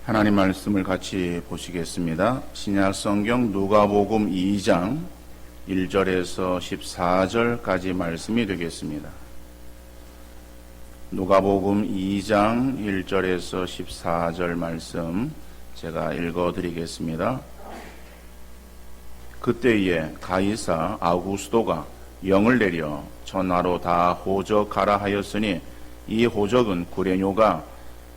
하나님 말씀을 같이 보시겠습니다. 신약 성경 누가복음 2장 1절에서 14절까지 말씀이 되겠습니다. 누가복음 2장 1절에서 14절 말씀 제가 읽어드리겠습니다. 그때에 가이사 아구스도가 영을 내려 전하로 다 호적하라 하였으니 이 호적은 구레뇨가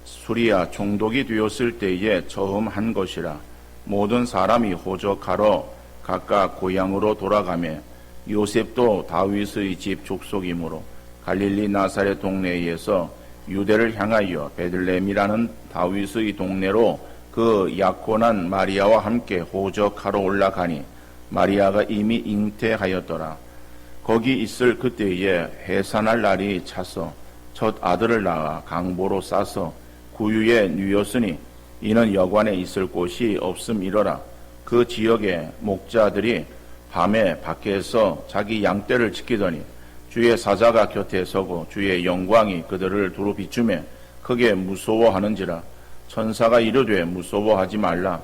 수리아 총독이 되었을 때에 처음 한 것이라. 모든 사람이 호적하러 각각 고향으로 돌아가매 요셉도 다윗의 집 족속이므로 갈릴리 나사렛 동네에서 유대를 향하여 베들레헴이라는 다윗의 동네로 그 약혼한 마리아와 함께 호적하러 올라가니 마리아가 이미 잉태하였더라. 거기 있을 그때에 해산할 날이 차서 첫 아들을 낳아 강보로 싸서 구유에 누였으니 이는 여관에 있을 곳이 없음이러라. 그 지역의 목자들이 밤에 밖에서 자기 양떼를 지키더니 주의 사자가 곁에 서고 주의 영광이 그들을 두루 비추매 크게 무서워하는지라. 천사가 이르되 무서워하지 말라.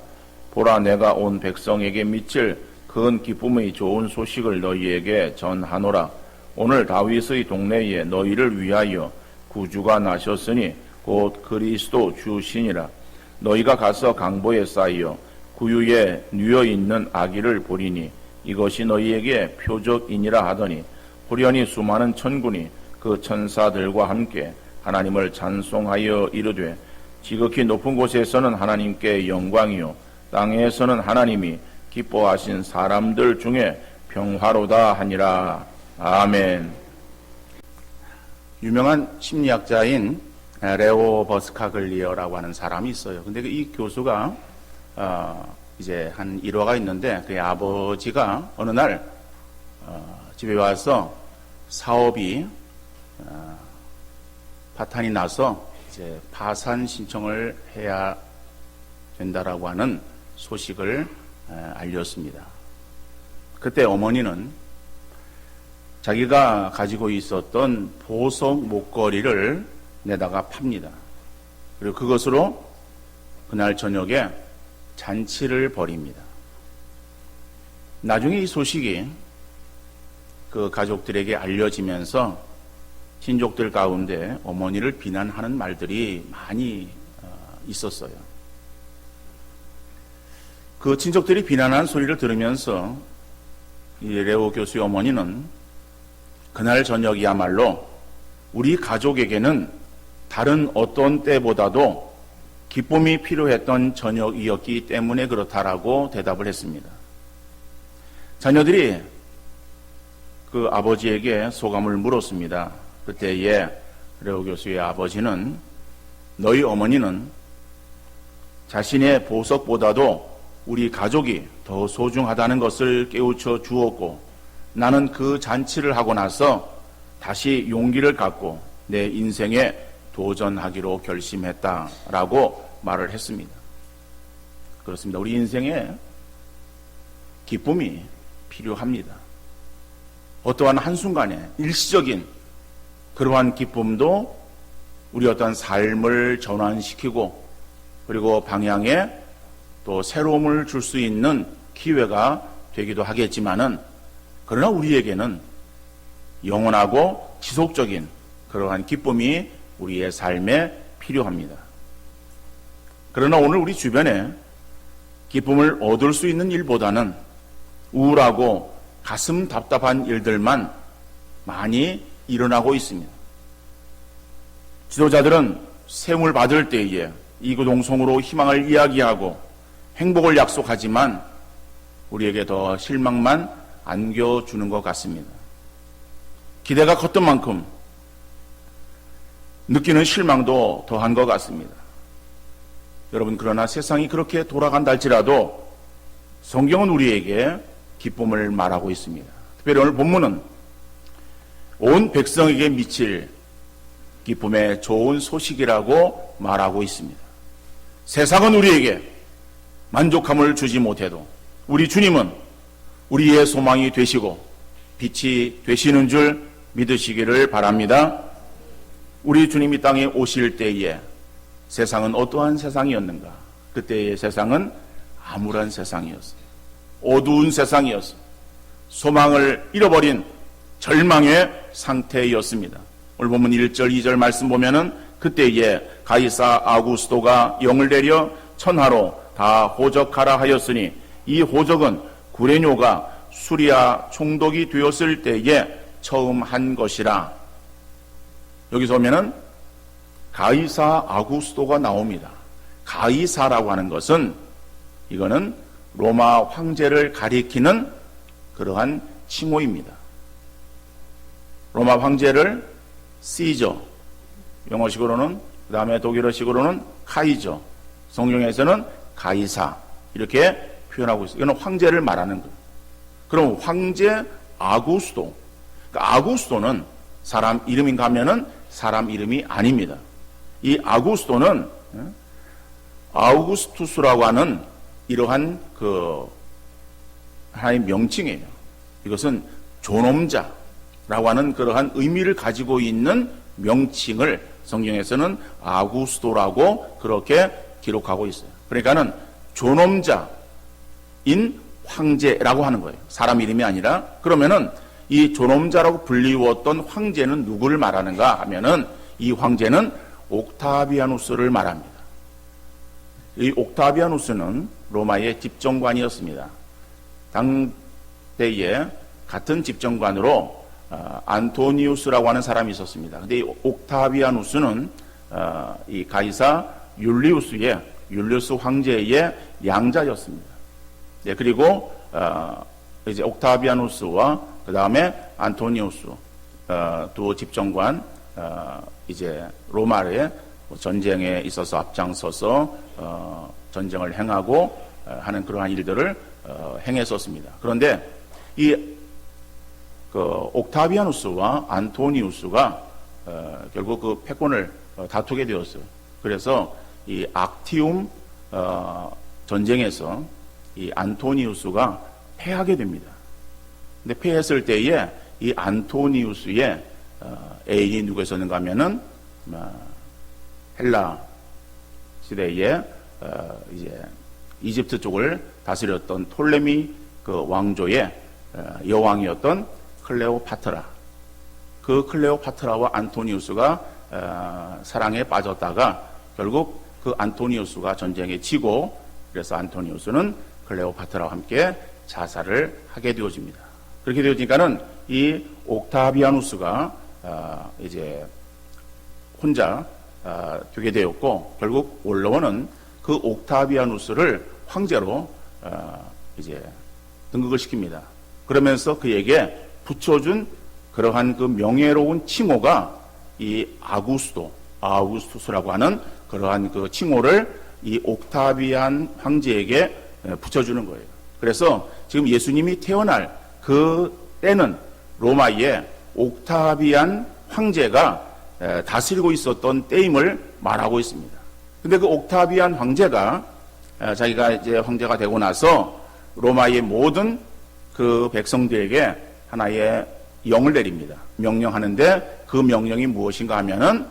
보라, 내가 온 백성에게 미칠 큰 기쁨의 좋은 소식을 너희에게 전하노라. 오늘 다윗의 동네에 너희를 위하여 구주가 나셨으니 곧 그리스도 주시니라. 너희가 가서 강보에 쌓여 구유에 누워 있는 아기를 보리니 이것이 너희에게 표적이니라 하더니 호련히 수많은 천군이 그 천사들과 함께 하나님을 찬송하여 이르되 지극히 높은 곳에서는 하나님께 영광이요 땅에서는 하나님이 기뻐하신 사람들 중에 평화로다 하니라. 아멘. 유명한 심리학자인 레오 버스카글리어라고 하는 사람이 있어요. 근데 이 교수가 이제 한 일화가 있는데 그의 아버지가 어느 날 집에 와서 사업이 파탄이 나서 이제 파산 신청을 해야 된다라고 하는 소식을 알렸습니다. 그때 어머니는 자기가 가지고 있었던 보석 목걸이를 내다가 팝니다. 그리고 그것으로 그날 저녁에 잔치를 벌입니다. 나중에 이 소식이 그 가족들에게 알려지면서 친족들 가운데 어머니를 비난하는 말들이 많이 있었어요. 그 친족들이 비난하는 소리를 들으면서 이 레오 교수의 어머니는 그날 저녁이야말로 우리 가족에게는 다른 어떤 때보다도 기쁨이 필요했던 저녁이었기 때문에 그렇다라고 대답을 했습니다. 자녀들이 그 아버지에게 소감을 물었습니다. 그때에 레오 교수의 아버지는 너희 어머니는 자신의 보석보다도 우리 가족이 더 소중하다는 것을 깨우쳐 주었고 나는 그 잔치를 하고 나서 다시 용기를 갖고 내 인생에 도전하기로 결심했다라고 말을 했습니다. 그렇습니다. 우리 인생에 기쁨이 필요합니다. 어떠한 한순간에 일시적인 그러한 기쁨도 우리 어떠한 삶을 전환시키고 그리고 방향에 또 새로움을 줄 수 있는 기회가 되기도 하겠지만은 그러나 우리에게는 영원하고 지속적인 그러한 기쁨이 우리의 삶에 필요합니다. 그러나 오늘 우리 주변에 기쁨을 얻을 수 있는 일보다는 우울하고 가슴 답답한 일들만 많이 일어나고 있습니다. 지도자들은 세움을 받을 때에 이구동성으로 희망을 이야기하고 행복을 약속하지만 우리에게 더 실망만 안겨주는 것 같습니다. 기대가 컸던 만큼 느끼는 실망도 더한 것 같습니다. 여러분, 그러나 세상이 그렇게 돌아간다 할지라도 성경은 우리에게 기쁨을 말하고 있습니다. 특별히 오늘 본문은 온 백성에게 미칠 기쁨의 좋은 소식이라고 말하고 있습니다. 세상은 우리에게 만족함을 주지 못해도 우리 주님은 우리의 소망이 되시고 빛이 되시는 줄 믿으시기를 바랍니다. 우리 주님이 땅에 오실 때에 세상은 어떠한 세상이었는가? 그때의 세상은 암울한 세상이었어요. 어두운 세상이었어요. 소망을 잃어버린 절망의 상태였습니다. 오늘 보면 1절, 2절 말씀 보면은 그때에 가이사 아구스도가 영을 내려 천하로 다 호적하라 하였으니 이 호적은 구레뇨가 수리아 총독이 되었을 때에 처음 한 것이라. 여기서 보면은 가이사 아구스도가 나옵니다. 가이사라고 하는 것은 이거는 로마 황제를 가리키는 그러한 칭호입니다. 로마 황제를 시저, 영어식으로는, 그 다음에 독일어식으로는 카이저, 성경에서는 가이사 이렇게 표현하고 있어요. 이거는 황제를 말하는 거예요. 그럼 황제 아구스도, 그러니까 아구스도는 사람 이름인가 하면은 사람 이름이 아닙니다. 이 아구스도는 아우구스투스라고 하는 이러한 하나의 명칭이에요. 이것은 존엄자라고 하는 그러한 의미를 가지고 있는 명칭을 성경에서는 아구스도라고 그렇게 기록하고 있어요. 그러니까는 존엄자인 황제라고 하는 거예요. 사람 이름이 아니라. 그러면은 이 존엄자라고 불리웠던 황제는 누구를 말하는가 하면은 이 황제는 옥타비아누스를 말합니다. 이 옥타비아누스는 로마의 집정관이었습니다. 당대에 같은 집정관으로 안토니우스라고 하는 사람이 있었습니다. 근데 이 옥타비아누스는 이 가이사 율리우스 황제의 양자였습니다. 네, 그리고 이제 옥타비아누스와 그 다음에 안토니우스 두 집정관 이제 로마의 전쟁에 있어서 앞장서서 전쟁을 행하고 하는 그러한 일들을 행했었습니다. 그런데 이 옥타비아누스와 안토니우스가 결국 그 패권을 다투게 되었어요. 그래서 이 악티움 전쟁에서 이 안토니우스가 패하게 됩니다. 근데 패했을 때에 이 안토니우스의 애인이 누구였었는가 하면은 헬라 시대에 이제 이집트 쪽을 다스렸던 톨레미 그 왕조의 여왕이었던 클레오파트라. 그 클레오파트라와 안토니우스가 사랑에 빠졌다가 결국 그 안토니우스가 전쟁에 지고 그래서 안토니우스는 클레오파트라와 함께 자살을 하게 되어집니다. 그렇게 되어지니까는 이 옥타비아누스가 이제 혼자 되게 되었고 결국 원로원은 그 옥타비아누스를 황제로 이제 등극을 시킵니다. 그러면서 그에게 붙여준 그러한 그 명예로운 칭호가 이 아우구스투스라고 하는 그러한 그 칭호를 이 옥타비안 황제에게 붙여주는 거예요. 그래서 지금 예수님이 태어날 그 때는 로마의 옥타비안 황제가 다스리고 있었던 때임을 말하고 있습니다. 근데 그 옥타비안 황제가 자기가 이제 황제가 되고 나서 로마의 모든 그 백성들에게 하나의 영을 내립니다. 명령하는데 그 명령이 무엇인가 하면은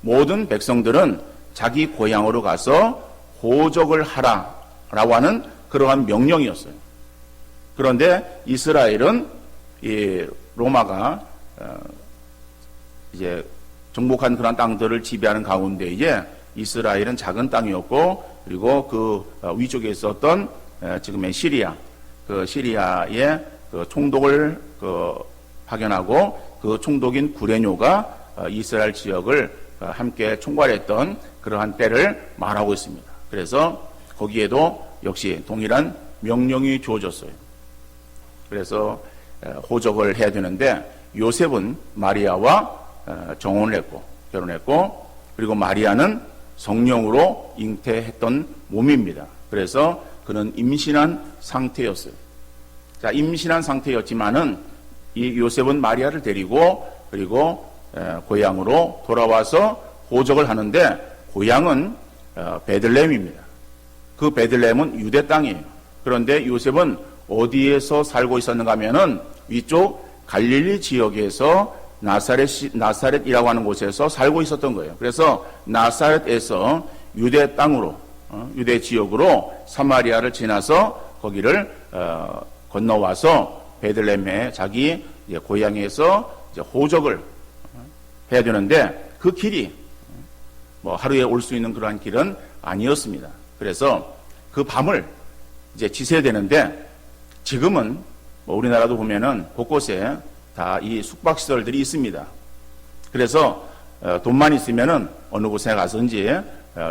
모든 백성들은 자기 고향으로 가서 호적을 하라라고 하는 그러한 명령이었어요. 그런데 이스라엘은 이 로마가 이제 정복한 그런 땅들을 지배하는 가운데에 이스라엘은 작은 땅이었고 그리고 그 위쪽에 있었던 지금의 시리아, 그 시리아의 그 총독을 파견하고 그 총독인 구레뇨가 이스라엘 지역을 함께 총괄했던 그러한 때를 말하고 있습니다. 그래서 거기에도 역시 동일한 명령이 주어졌어요. 그래서 호적을 해야 되는데 요셉은 마리아와 정혼을 했고 결혼했고 그리고 마리아는 성령으로 잉태했던 몸입니다. 그래서 그는 임신한 상태였어요. 자, 임신한 상태였지만은 이 요셉은 마리아를 데리고 그리고 고향으로 돌아와서 호적을 하는데 고향은 베들레헴입니다. 그 베들레헴은 유대 땅이에요. 그런데 요셉은 어디에서 살고 있었는가 하면은 위쪽 갈릴리 지역에서 나사렛이라고 하는 곳에서 살고 있었던 거예요. 그래서 나사렛에서 유대 땅으로 유대 지역으로 사마리아를 지나서 거기를 건너와서 베들레헴에 자기 고향에서 이제 호적을 해야 되는데 그 길이 뭐 하루에 올 수 있는 그러한 길은 아니었습니다. 그래서 그 밤을 이제 지새야 되는데 지금은 뭐 우리나라도 보면은 곳곳에 다 이 숙박시설들이 있습니다. 그래서 돈만 있으면은 어느 곳에 가서든지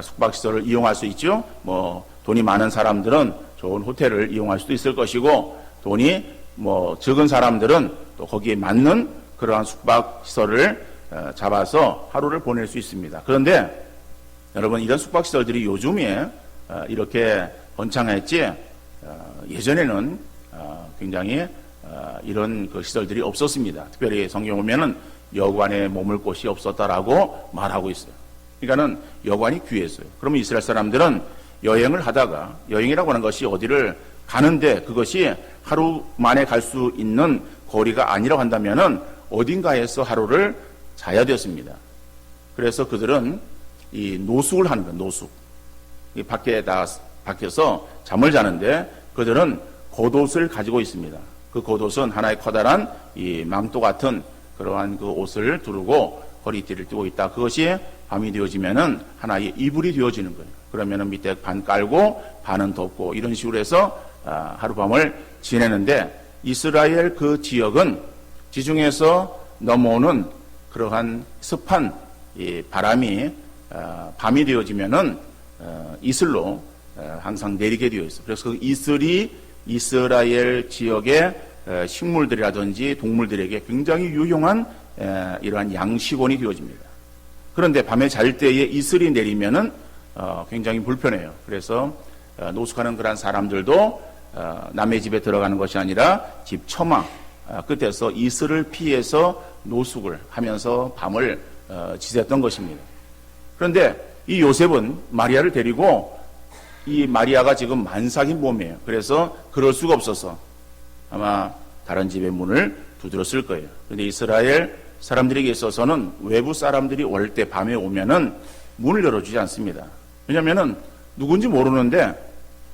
숙박시설을 이용할 수 있죠. 뭐 돈이 많은 사람들은 좋은 호텔을 이용할 수도 있을 것이고 돈이 뭐 적은 사람들은 또 거기에 맞는 그러한 숙박시설을 잡아서 하루를 보낼 수 있습니다. 그런데 여러분 이런 숙박시설들이 요즘에 이렇게 번창했지 예전에는 굉장히 이런 그 시설들이 없었습니다. 특별히 성경 보면은 여관에 머물 곳이 없었다라고 말하고 있어요. 그러니까는 여관이 귀했어요. 그러면 이스라엘 사람들은 여행을 하다가 여행이라고 하는 것이 어디를 가는데 그것이 하루 만에 갈 수 있는 거리가 아니라고 한다면은 어딘가에서 하루를 자야 되었습니다. 그래서 그들은 이 노숙을 하는 거예요. 노숙. 이 밖에서 잠을 자는데 그들은 겉옷을 가지고 있습니다. 그 겉옷은 하나의 커다란 이 망토 같은 그러한 그 옷을 두르고 허리띠를 띠고 있다. 그것이 밤이 되어지면은 하나의 이불이 되어지는 거예요. 그러면은 밑에 반 깔고 반은 덮고 이런 식으로 해서 하룻밤을 지내는데 이스라엘 그 지역은 지중해에서 넘어오는 그러한 습한 이 바람이 밤이 되어지면은 이슬로 항상 내리게 되어 있어요. 그래서 그 이슬이 이스라엘 지역의 식물들이라든지 동물들에게 굉장히 유용한 이러한 양식원이 되어집니다. 그런데 밤에 잘 때에 이슬이 내리면은 굉장히 불편해요. 그래서 노숙하는 그런 사람들도 남의 집에 들어가는 것이 아니라 집 처마 끝에서 이슬을 피해서 노숙을 하면서 밤을 지냈던 것입니다. 그런데 이 요셉은 마리아를 데리고 이 마리아가 지금 만삭인 몸이에요. 그래서 그럴 수가 없어서 아마 다른 집의 문을 두드렸을 거예요. 그런데 이스라엘 사람들에게 있어서는 외부 사람들이 올 때 밤에 오면은 문을 열어주지 않습니다. 왜냐면은 누군지 모르는데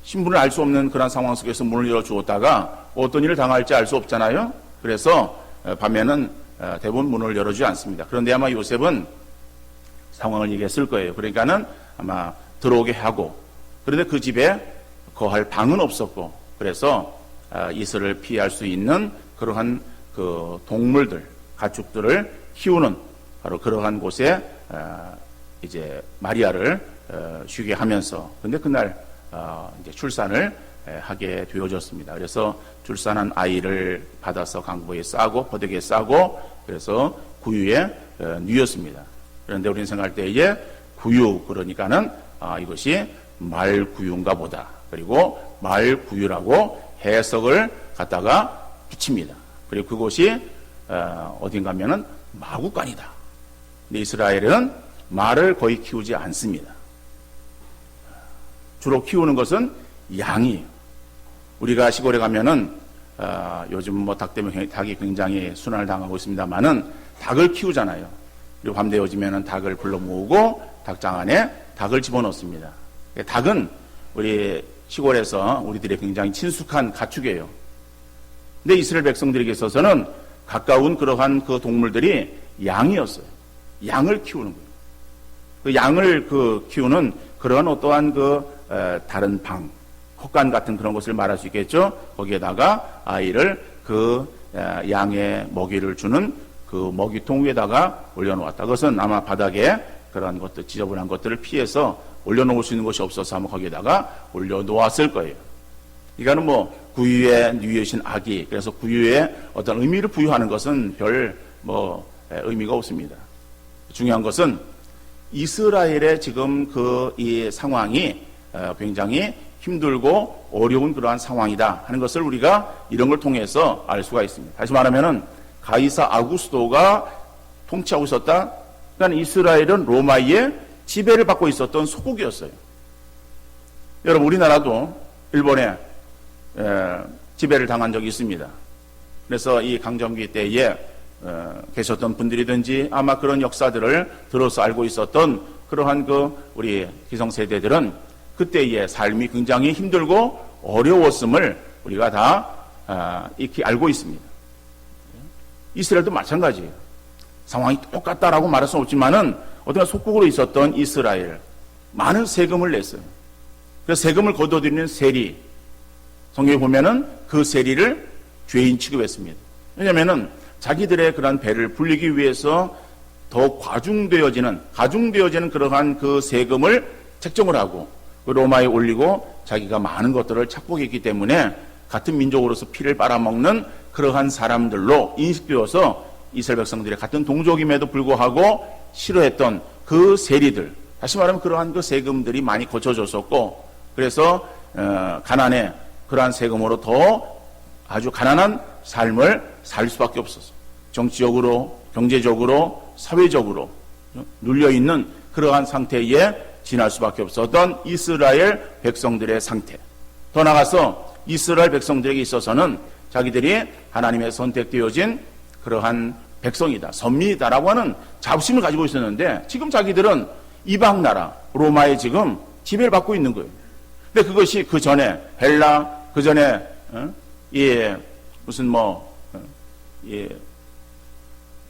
신분을 알 수 없는 그런 상황 속에서 문을 열어주었다가 어떤 일을 당할지 알 수 없잖아요. 그래서 밤에는 대부분 문을 열어주지 않습니다. 그런데 아마 요셉은 상황을 얘기했을 거예요. 그러니까는 아마 들어오게 하고 그런데 그 집에 거할 방은 없었고 그래서 이슬을 피할 수 있는 그러한 그 동물들, 가축들을 키우는 바로 그러한 곳에 이제 마리아를 쉬게 하면서 근데 그날 이제 출산을 하게 되어졌습니다. 그래서 출산한 아이를 받아서 강보에 싸고 포대기에 싸고 그래서 구유에 누였습니다. 그런데 우리는 생각할 때에 구유 그러니까는 이것이 말구유인가 보다. 그리고 말구유라고 해석을 갖다가 붙입니다. 그리고 그곳이 어딘가 하면은 마구간이다. 근데 이스라엘은 말을 거의 키우지 않습니다. 주로 키우는 것은 양이에요. 우리가 시골에 가면은 요즘 뭐 닭 때문에 닭이 굉장히 순환을 당하고 있습니다만은 닭을 키우잖아요. 그리고 밤 되어지면은 닭을 불러 모으고 닭장 안에 닭을 집어넣습니다. 닭은 우리 시골에서 우리들의 굉장히 친숙한 가축이에요. 근데 이스라엘 백성들에게 있어서는 가까운 그러한 그 동물들이 양이었어요. 양을 키우는 거예요. 그 양을 키우는 그러한 어떠한 다른 방, 헛간 같은 그런 것을 말할 수 있겠죠. 거기에다가 아이를 양의 먹이를 주는 그 먹이통 위에다가 올려놓았다. 그것은 아마 바닥에 그런 것들, 지저분한 것들을 피해서 올려놓을 수 있는 곳이 없어서 아마 거기에다가 올려놓았을 거예요. 이거는 뭐 구유에 누이신 아기, 그래서 구유에 어떤 의미를 부여하는 것은 별 의미가 없습니다. 중요한 것은 이스라엘의 지금 이 상황이 굉장히 힘들고 어려운 그러한 상황이다 하는 것을 우리가 이런 걸 통해서 알 수가 있습니다. 다시 말하면은 가이사 아구스토가 통치하고 있었다. 그러니까 이스라엘은 로마의 지배를 받고 있었던 소국이었어요. 여러분 우리나라도 일본에 지배를 당한 적이 있습니다. 그래서 이 강점기 때에 계셨던 분들이든지 아마 그런 역사들을 들어서 알고 있었던 그러한 우리 기성세대들은 그때의 삶이 굉장히 힘들고 어려웠음을 우리가 다 익히 알고 있습니다. 이스라엘도 마찬가지예요. 상황이 똑같다라고 말할 수는 없지만은 어떤 속국으로 있었던 이스라엘 많은 세금을 냈어요. 그래서 세금을 거둬들이는 세리, 성경에 보면은 그 세리를 죄인 취급했습니다. 왜냐면은 자기들의 그런 배를 불리기 위해서 더 가중되어지는 그러한 그 세금을 책정을 하고 그 로마에 올리고 자기가 많은 것들을 착복했기 때문에 같은 민족으로서 피를 빨아먹는 그러한 사람들로 인식되어서 이스라엘 백성들의 같은 동족임에도 불구하고 싫어했던 그 세리들, 다시 말하면 그러한 그 세금들이 많이 거쳐졌었고, 그래서 가난에 그러한 세금으로 더 아주 가난한 삶을 살 수밖에 없었어. 정치적으로, 경제적으로, 사회적으로 눌려있는 그러한 상태에 지날 수밖에 없었던 이스라엘 백성들의 상태. 더 나아가서 이스라엘 백성들에게 있어서는 자기들이 하나님의 선택되어진 그러한 백성이다, 선민이다라고 하는 자부심을 가지고 있었는데 지금 자기들은 이방 나라 로마에 지금 지배를 받고 있는 거예요. 근데 그것이 그 전에 헬라, 그 전에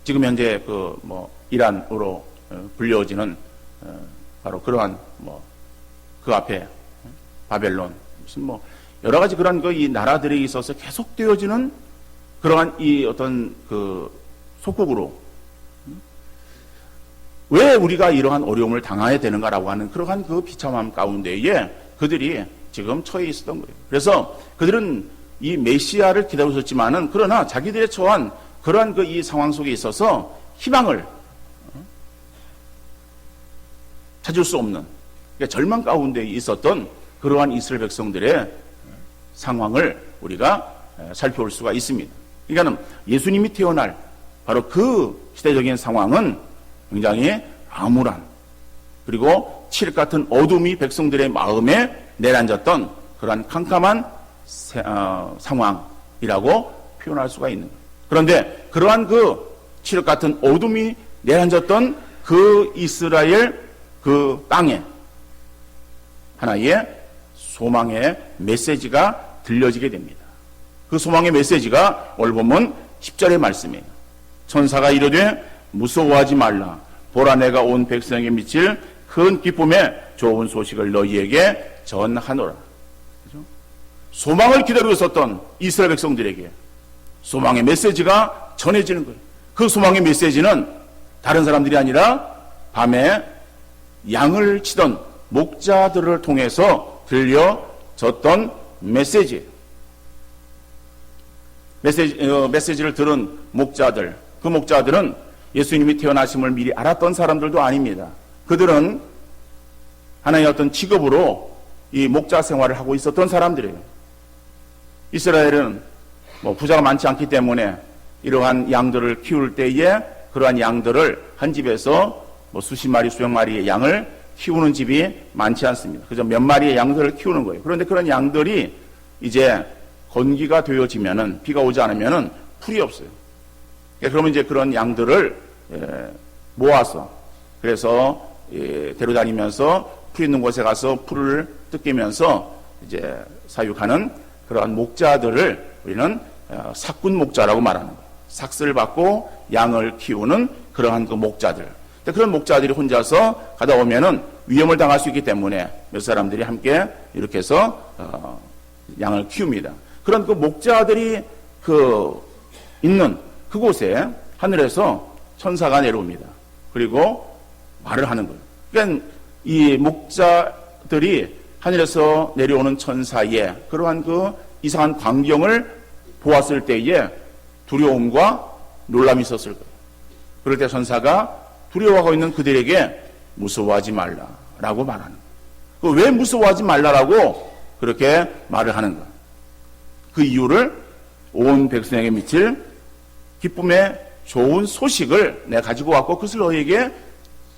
지금 현재 이란으로 불려지는 바로 그러한 그 앞에 바벨론 여러 가지 그런 이 나라들에 있어서 계속되어지는 그러한 이 어떤 그 속국으로 왜 우리가 이러한 어려움을 당해야 되는가라고 하는 그러한 그 비참함 가운데에 그들이 지금 처해 있었던 거예요. 그래서 그들은 이 메시아를 기다리고 있었지만은 그러나 자기들의 처한 그러한 그 이 상황 속에 있어서 희망을 찾을 수 없는 그러니까 절망 가운데 있었던 그러한 이스라엘 백성들의 상황을 우리가 살펴볼 수가 있습니다. 그러니까 예수님이 태어날 바로 그 시대적인 상황은 굉장히 암울한 그리고 칠흑 같은 어둠이 백성들의 마음에 내려앉았던 그러한 캄캄한 상황이라고 표현할 수가 있는 거예요. 그런데 그러한 그 칠흑 같은 어둠이 내려앉았던 그 이스라엘 그 땅에 하나의 소망의 메시지가 들려지게 됩니다. 그 소망의 메시지가 오늘 보면 10절의 말씀이에요. 천사가 이르되 무서워하지 말라. 보라 내가 온 백성에게 미칠 큰 기쁨에 좋은 소식을 너희에게 전하노라. 그렇죠? 소망을 기다리고 있었던 이스라엘 백성들에게 소망의 메시지가 전해지는 거예요. 그 소망의 메시지는 다른 사람들이 아니라 밤에 양을 치던 목자들을 통해서 들려졌던 메시지예요. 메시지를 들은 목자들, 그 목자들은 예수님이 태어나심을 미리 알았던 사람들도 아닙니다. 그들은 하나의 어떤 직업으로 이 목자 생활을 하고 있었던 사람들이에요. 이스라엘은 부자가 많지 않기 때문에 이러한 양들을 키울 때에 그러한 양들을 한 집에서 수십 마리, 수백 마리의 양을 키우는 집이 많지 않습니다. 그저 몇 마리의 양들을 키우는 거예요. 그런데 그런 양들이 이제 건기가 되어지면은 비가 오지 않으면은 풀이 없어요. 그러면 이제 그런 양들을 모아서 그래서 데려다니면서 풀 있는 곳에 가서 풀을 뜯기면서 이제 사육하는 그러한 목자들을 우리는 삭군 목자라고 말하는 거예요. 삭스를 받고 양을 키우는 그러한 그 목자들. 그런 목자들이 혼자서 가다 오면은 위험을 당할 수 있기 때문에 몇 사람들이 함께 이렇게 해서 양을 키웁니다. 그런 그 목자들이 있는 그곳에 하늘에서 천사가 내려옵니다. 그리고 말을 하는 거예요. 그러니까 이 목자들이 하늘에서 내려오는 천사의 그러한 그 이상한 광경을 보았을 때에 두려움과 놀람이 있었을 거예요. 그럴 때 천사가 두려워하고 있는 그들에게 무서워하지 말라라고 말하는 거예요. 왜 무서워하지 말라라고 그렇게 말을 하는가? 그 이유를 온 백성에게 미칠 기쁨의 좋은 소식을 내가 가지고 왔고 그것을 너희에게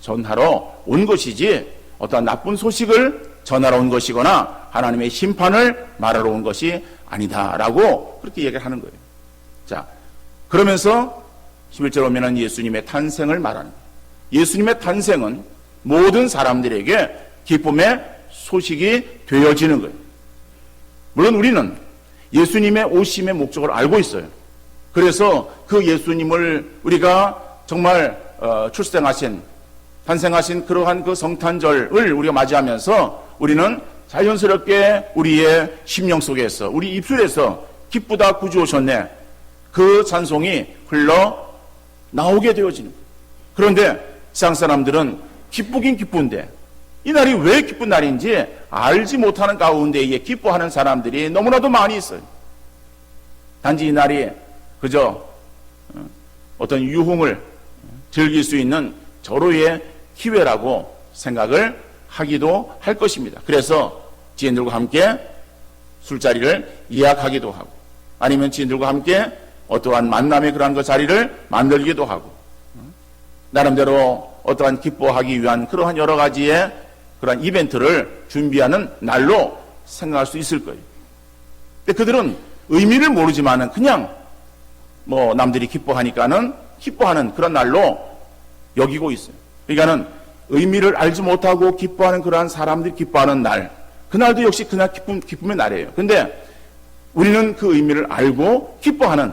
전하러 온 것이지 어떠한 나쁜 소식을 전하러 온 것이거나 하나님의 심판을 말하러 온 것이 아니다라고 그렇게 얘기를 하는 거예요. 자, 그러면서 11절 오면은 예수님의 탄생을 말하는 거예요. 예수님의 탄생은 모든 사람들에게 기쁨의 소식이 되어지는 거예요. 물론 우리는 예수님의 오심의 목적을 알고 있어요. 그래서 그 예수님을 우리가 정말 탄생하신 그러한 그 성탄절을 우리가 맞이하면서 우리는 자연스럽게 우리의 심령 속에서, 우리 입술에서 기쁘다 구주 오셨네, 그 찬송이 흘러 나오게 되어지는 거예요. 그런데 세상 사람들은 기쁘긴 기쁜데 이 날이 왜 기쁜 날인지 알지 못하는 가운데에 기뻐하는 사람들이 너무나도 많이 있어요. 단지 이 날이 그저 어떤 유흥을 즐길 수 있는 절호의 기회라고 생각을 하기도 할 것입니다. 그래서 지인들과 함께 술자리를 예약하기도 하고, 아니면 지인들과 함께 어떠한 만남의 그러한 그 자리를 만들기도 하고, 나름대로 어떠한 기뻐하기 위한 그러한 여러 가지의 그러한 이벤트를 준비하는 날로 생각할 수 있을 거예요. 근데 그들은 의미를 모르지만은 그냥 남들이 기뻐하니까는 기뻐하는 그런 날로 여기고 있어요. 그러니까는 의미를 알지 못하고 기뻐하는 그러한 사람들이 기뻐하는 날, 그날도 역시 그날 기쁨의 날이에요. 근데 우리는 그 의미를 알고 기뻐하는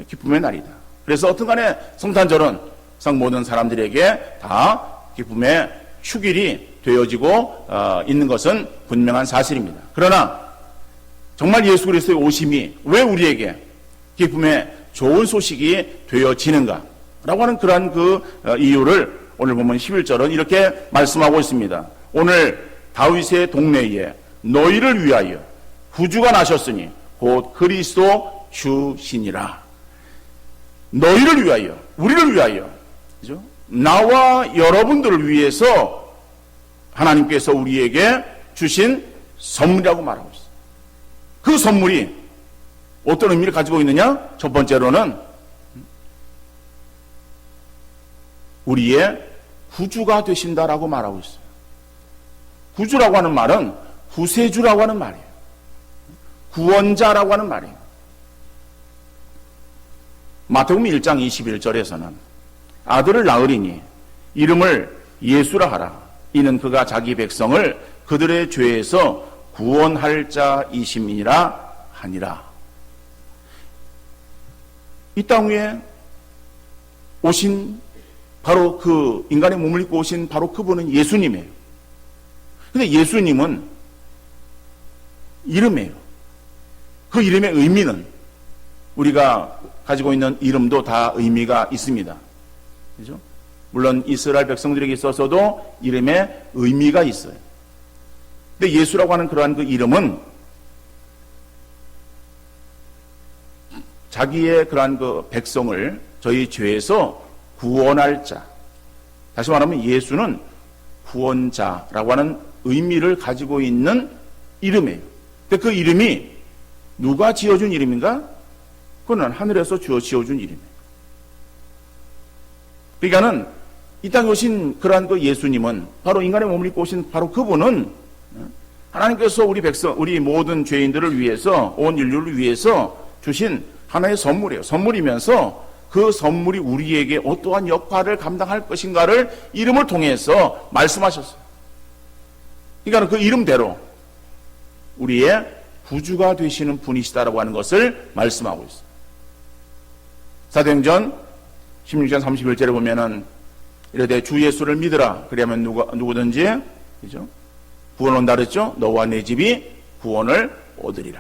기쁨의 날이다. 그래서 어떤 간에 성탄절은 모든 사람들에게 다 기쁨의 휴일이 되어지고 있는 것은 분명한 사실입니다. 그러나 정말 예수 그리스도의 오심이 왜 우리에게 기쁨의 좋은 소식이 되어지는가 라고 하는 그러한 그 이유를 오늘 보면 11절은 이렇게 말씀하고 있습니다. 오늘 다윗의 동네에 너희를 위하여 구주가 나셨으니 곧 그리스도 주시니라. 너희를 위하여, 우리를 위하여, 그죠? 나와 여러분들을 위해서 하나님께서 우리에게 주신 선물이라고 말하고 있어요. 그 선물이 어떤 의미를 가지고 있느냐? 첫 번째로는 우리의 구주가 되신다라고 말하고 있어요. 구주라고 하는 말은 구세주라고 하는 말이에요. 구원자라고 하는 말이에요. 마태복음 1장 21절에서는 아들을 낳으리니 이름을 예수라 하라. 이는 그가 자기 백성을 그들의 죄에서 구원할 자이심이라 하니라. 이 땅 위에 오신 바로 그 인간의 몸을 입고 오신 바로 그분은 예수님이에요. 근데 예수님은 이름이에요. 그 이름의 의미는 우리가 가지고 있는 이름도 다 의미가 있습니다. 그죠? 물론 이스라엘 백성들에게 있어서도 이름에 의미가 있어요. 근데 예수라고 하는 그러한 그 이름은 자기의 그러한 그 백성을 저희 죄에서 구원할 자. 다시 말하면 예수는 구원자라고 하는 의미를 가지고 있는 이름이에요. 근데 그 이름이 누가 지어준 이름인가? 그건 하늘에서 지어준 이름이에요. 그러니까는 이 땅에 오신 그러한 그 예수님은 바로 인간의 몸을 입고 오신 바로 그분은 하나님께서 우리 백성, 우리 모든 죄인들을 위해서, 온 인류를 위해서 주신 하나의 선물이에요. 선물이면서 그 선물이 우리에게 어떠한 역할을 감당할 것인가를 이름을 통해서 말씀하셨어요. 그러니까 그 이름대로 우리의 구주가 되시는 분이시다라고 하는 것을 말씀하고 있어요. 사도행전 16장 31절에 보면은 이르되 주 예수를 믿으라. 그러면 누구든지, 그죠? 구원 온다 그랬죠? 너와 내 집이 구원을 얻으리라.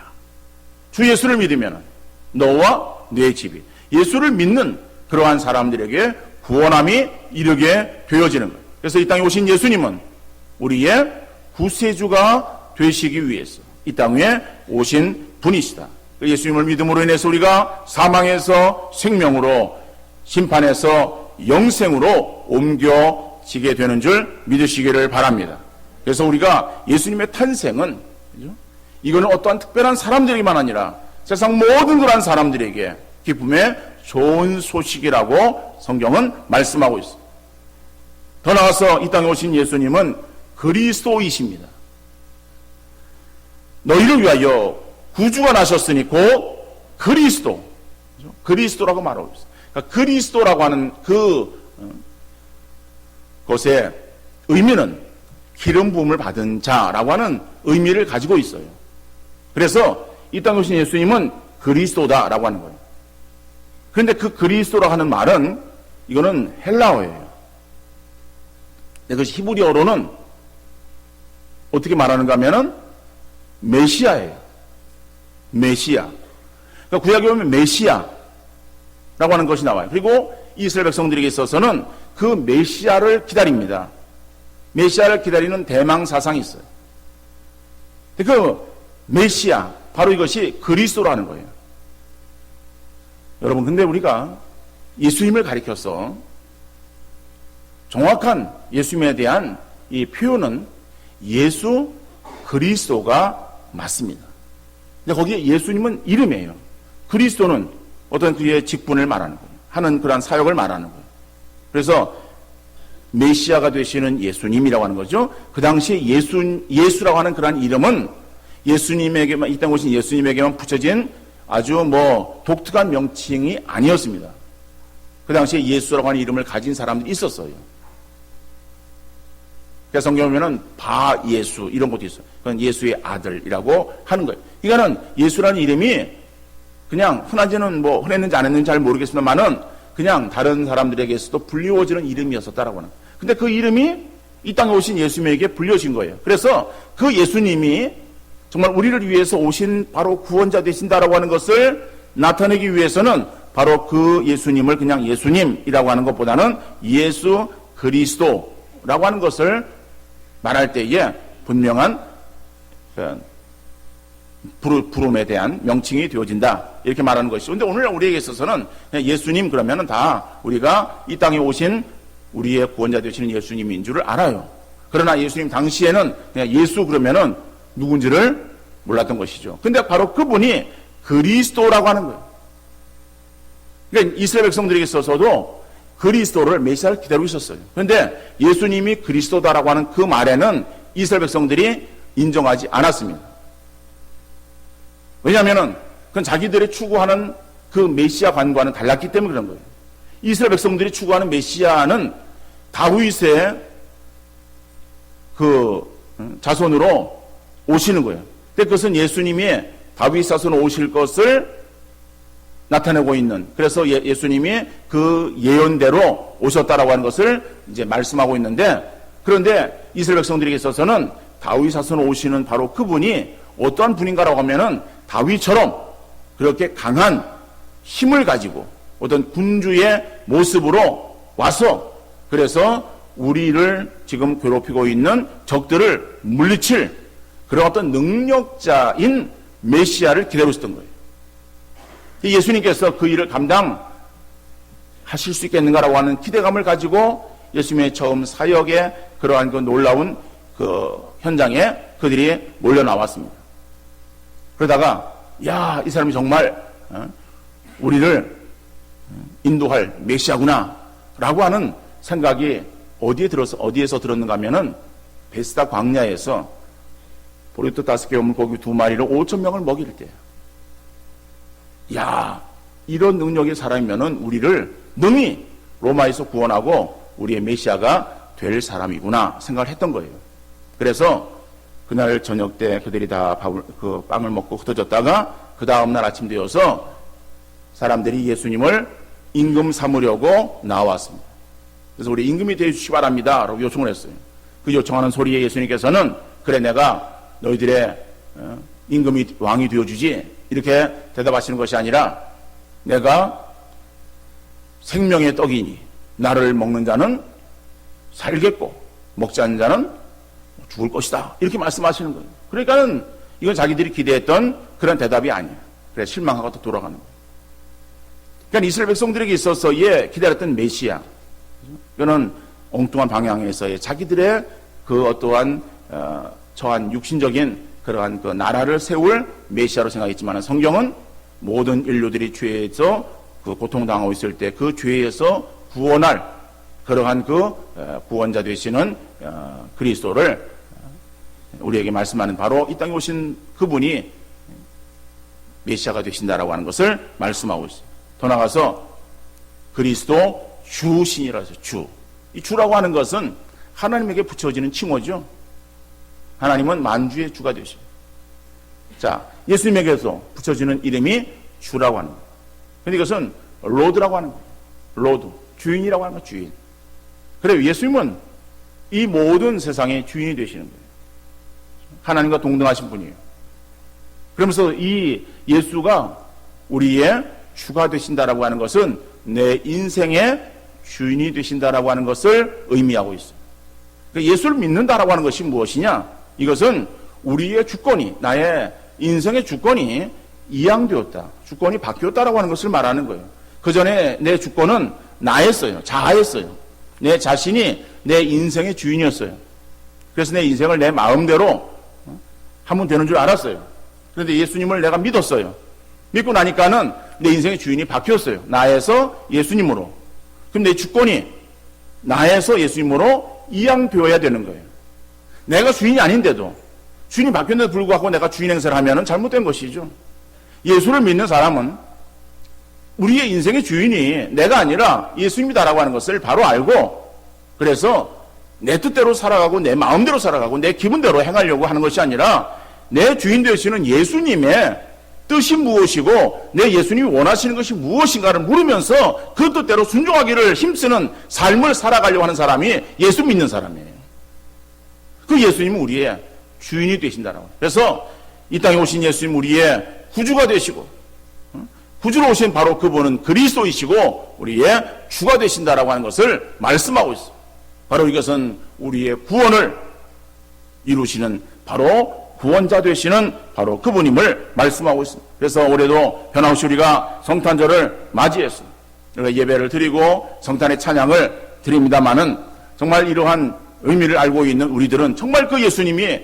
주 예수를 믿으면 너와 내 집이, 예수를 믿는 그러한 사람들에게 구원함이 이르게 되어지는 거예요. 그래서 이 땅에 오신 예수님은 우리의 구세주가 되시기 위해서 이 땅에 오신 분이시다. 예수님을 믿음으로 인해서 우리가 사망에서 생명으로, 심판에서 영생으로 옮겨지게 되는 줄 믿으시기를 바랍니다. 그래서 우리가 예수님의 탄생은, 그죠? 이거는 어떠한 특별한 사람들에게만 아니라 세상 모든 그러한 사람들에게 기쁨의 좋은 소식이라고 성경은 말씀하고 있습니다. 더 나아가서 이 땅에 오신 예수님은 그리스도이십니다. 너희를 위하여 구주가 나셨으니 곧 그리스도, 그죠? 그리스도라고 말하고 있습니다. 그러니까 그리스도라고 하는 그 것의 의미는 기름 부음을 받은 자라고 하는 의미를 가지고 있어요. 그래서 이 땅에 오신 예수님은 그리스도다라고 하는 거예요. 그런데 그 그리스도라고 하는 말은 이거는 헬라어예요. 그것이 히브리어로는 어떻게 말하는가 하면은 메시아예요. 메시아. 그러니까 구약에 보면 메시아라고 하는 것이 나와요. 그리고 이스라엘 백성들에게 있어서는 그 메시아를 기다립니다. 메시아를 기다리는 대망 사상이 있어요. 그 메시아, 바로 이것이 그리스도라는 거예요. 여러분, 근데 우리가 예수님을 가리켜서 정확한 예수님에 대한 이 표현은 예수 그리스도가 맞습니다. 근데 거기에 예수님은 이름이에요. 그리스도는 어떤 그의 직분을 말하는 거예요. 하는 그러한 사역을 말하는 거예요. 그래서 메시아가 되시는 예수님이라고 하는 거죠. 그 당시에 예수라고 하는 그러한 이름은 예수님에게만, 이 땅에 오신 예수님에게만 붙여진 아주 독특한 명칭이 아니었습니다. 그 당시에 예수라고 하는 이름을 가진 사람들이 있었어요. 그래서 성경에 보면은 바예수 이런 것도 있어요. 그건 예수의 아들이라고 하는 거예요. 그러니까는 예수라는 이름이 그냥 흔한지는 흔했는지 안 했는지 잘 모르겠습니다만은 그냥 다른 사람들에게서도 불리워지는 이름이었었다라고 하는 거예요. 근데 그 이름이 이 땅에 오신 예수님에게 불려진 거예요. 그래서 그 예수님이 정말 우리를 위해서 오신 바로 구원자 되신다라고 하는 것을 나타내기 위해서는 바로 그 예수님을 그냥 예수님이라고 하는 것보다는 예수 그리스도라고 하는 것을 말할 때에 분명한 부름에 대한 명칭이 되어진다, 이렇게 말하는 것이죠. 근데 오늘 우리에게 있어서는 예수님 그러면은 다 우리가 이 땅에 오신 우리의 구원자 되시는 예수님인 줄을 알아요. 그러나 예수님 당시에는 그냥 예수 그러면은 누군지를 몰랐던 것이죠. 근데 바로 그분이 그리스도라고 하는 거예요. 그러니까 이스라엘 백성들에게 있어서도 그리스도를, 메시아를 기다리고 있었어요. 그런데 예수님이 그리스도다라고 하는 그 말에는 이스라엘 백성들이 인정하지 않았습니다. 왜냐하면 그건 자기들의 추구하는 그 메시아관과는 달랐기 때문에 그런 거예요. 이스라엘 백성들이 추구하는 메시아는 다윗의 그 자손으로 오시는 거예요. 근데 그것은 예수님이 다윗 자손으로 오실 것을 나타내고 있는, 그래서 예수님이 그 예언대로 오셨다라고 하는 것을 이제 말씀하고 있는데, 그런데 이스라엘 백성들에게 있어서는 다윗 자손으로 오시는 바로 그분이 어떠한 분인가라고 하면은 다윗처럼 그렇게 강한 힘을 가지고 어떤 군주의 모습으로 와서, 그래서 우리를 지금 괴롭히고 있는 적들을 물리칠 그런 어떤 능력자인 메시아를 기다리고 있었던 거예요. 예수님께서 그 일을 감당하실 수 있겠는가라고 하는 기대감을 가지고 예수님의 처음 사역의 그러한 그 놀라운 그 현장에 그들이 몰려 나왔습니다. 그러다가 이 사람이 정말 우리를 인도할 메시아구나 라고 하는 생각이 어디에서 들었는가 하면은 베스다 광야에서 보리떡 5개 오면 고기 2마리로 5,000명을 먹일 때, 이런 능력의 사람이면은 우리를 능히 로마에서 구원하고 우리의 메시아가 될 사람이구나 생각을 했던 거예요. 그래서 그날 저녁 때 그들이 다 빵을 먹고 흩어졌다가 그 다음날 아침 되어서 사람들이 예수님을 임금 삼으려고 나왔습니다. 그래서 우리 임금이 되어주시기 바랍니다 라고 요청을 했어요. 그 요청하는 소리에 예수님께서는 그래, 내가 너희들의 임금이 왕이 되어주지, 이렇게 대답하시는 것이 아니라 내가 생명의 떡이니 나를 먹는 자는 살겠고 먹지 않는 자는 죽을 것이다, 이렇게 말씀하시는 거예요. 그러니까는 이건 자기들이 기대했던 그런 대답이 아니에요. 그래, 실망하고 또 돌아가는 거예요. 그러니까 이스라엘 백성들에게 있어서의 기다렸던 메시아, 이거는 엉뚱한 방향에서의 자기들의 그 어떠한 처한 육신적인 그러한 그 나라를 세울 메시아로 생각했지만, 성경은 모든 인류들이 죄에서 그 고통당하고 있을 때 그 죄에서 구원할 그러한 그 구원자 되시는 그리스도를 우리에게 말씀하는, 바로 이 땅에 오신 그분이 메시아가 되신다라고 하는 것을 말씀하고 있어요. 더 나아가서 그리스도 주신이라서 주. 이 주라고 하는 것은 하나님에게 붙여지는 칭호죠. 하나님은 만주의 주가 되십니다. 자, 예수님에게서 붙여지는 이름이 주라고 하는 거예요. 그런데 이것은 로드라고 하는 거예요. 로드, 주인이라고 하는 거예요. 주인. 그래요. 예수님은 이 모든 세상의 주인이 되시는 거예요. 하나님과 동등하신 분이에요. 그러면서 이 예수가 우리의 주가 되신다라고 하는 것은 내 인생의 주인이 되신다라고 하는 것을 의미하고 있어요. 그러니까 예수를 믿는다라고 하는 것이 무엇이냐? 이것은 우리의 주권이, 나의 인생의 주권이 이양되었다. 주권이 바뀌었다라고 하는 것을 말하는 거예요. 그 전에 내 주권은 나였어요. 자아였어요. 내 자신이 내 인생의 주인이었어요. 그래서 내 인생을 내 마음대로 하면 되는 줄 알았어요. 그런데 예수님을 내가 믿었어요. 믿고 나니까는 내 인생의 주인이 바뀌었어요. 나에서 예수님으로. 그럼 내 주권이 나에서 예수님으로 이양되어야 되는 거예요. 내가 주인이 아닌데도 주인이 바뀌었는데도 불구하고 내가 주인 행세를 하면 잘못된 것이죠. 예수를 믿는 사람은 우리의 인생의 주인이 내가 아니라 예수님이다라고 하는 것을 바로 알고, 그래서 내 뜻대로 살아가고 내 마음대로 살아가고 내 기분대로 행하려고 하는 것이 아니라 내 주인 되시는 예수님의 뜻이 무엇이고 내 예수님이 원하시는 것이 무엇인가를 물으면서 그 뜻대로 순종하기를 힘쓰는 삶을 살아가려고 하는 사람이 예수 믿는 사람이에요. 그 예수님은 우리의 주인이 되신다라고. 그래서 이 땅에 오신 예수님 우리의 구주가 되시고, 구주로 오신 바로 그분은 그리스도이시고 우리의 주가 되신다라고 하는 것을 말씀하고 있어요. 바로 이것은 우리의 구원을 이루시는 바로 구원자 되시는 바로 그분임을 말씀하고 있습니다. 그래서 올해도 변함없이 우리가 성탄절을 맞이했습니다. 우리가 예배를 드리고 성탄의 찬양을 드립니다마는 정말 이러한 의미를 알고 있는 우리들은 정말 그 예수님이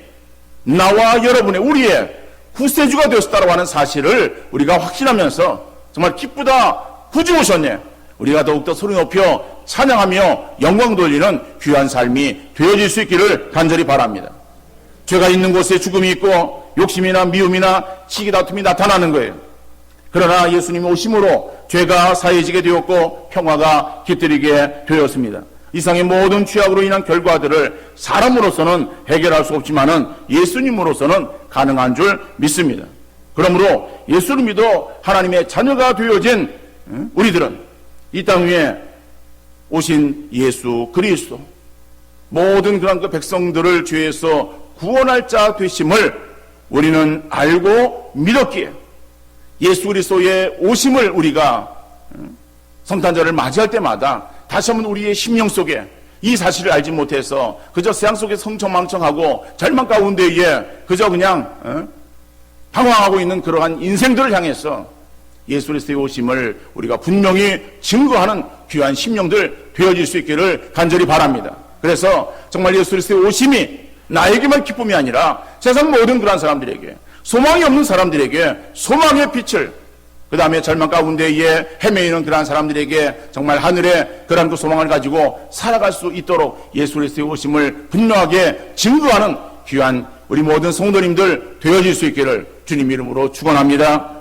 나와 여러분의 우리의 구세주가 되었다고 하는 사실을 우리가 확신하면서 정말 기쁘다, 구주 오셨네, 우리가 더욱더 소리 높여 찬양하며 영광 돌리는 귀한 삶이 되어질 수 있기를 간절히 바랍니다. 죄가 있는 곳에 죽음이 있고 욕심이나 미움이나 시기 다툼이 나타나는 거예요. 그러나 예수님이 오심으로 죄가 사해지게 되었고 평화가 깃들이게 되었습니다. 이상의 모든 죄악으로 인한 결과들을 사람으로서는 해결할 수 없지만은 예수님으로서는 가능한 줄 믿습니다. 그러므로 예수를 믿어 하나님의 자녀가 되어진 우리들은 이 땅 위에 오신 예수 그리스도, 모든 그런 그 백성들을 죄에서 구원할 자 되심을 우리는 알고 믿었기에 예수 그리스도의 오심을 우리가 성탄절을 맞이할 때마다 다시 한번 우리의 심령 속에 이 사실을 알지 못해서 그저 세상 속에 성청망청하고 절망 가운데에 그저 그냥 방황하고 있는 그러한 인생들을 향해서 예수 그리스도의 오심을 우리가 분명히 증거하는 귀한 심령들 되어질 수 있기를 간절히 바랍니다. 그래서 정말 예수 그리스도의 오심이 나에게만 기쁨이 아니라 세상 모든 그러한 사람들에게, 소망이 없는 사람들에게 소망의 빛을, 그 다음에 절망 가운데에 헤매이는 그러한 사람들에게 정말 하늘의 그러한 그 소망을 가지고 살아갈 수 있도록 예수 그리스도의 오심을 분명하게 증거하는 귀한 우리 모든 성도님들 되어질 수 있기를 주님 이름으로 축원합니다.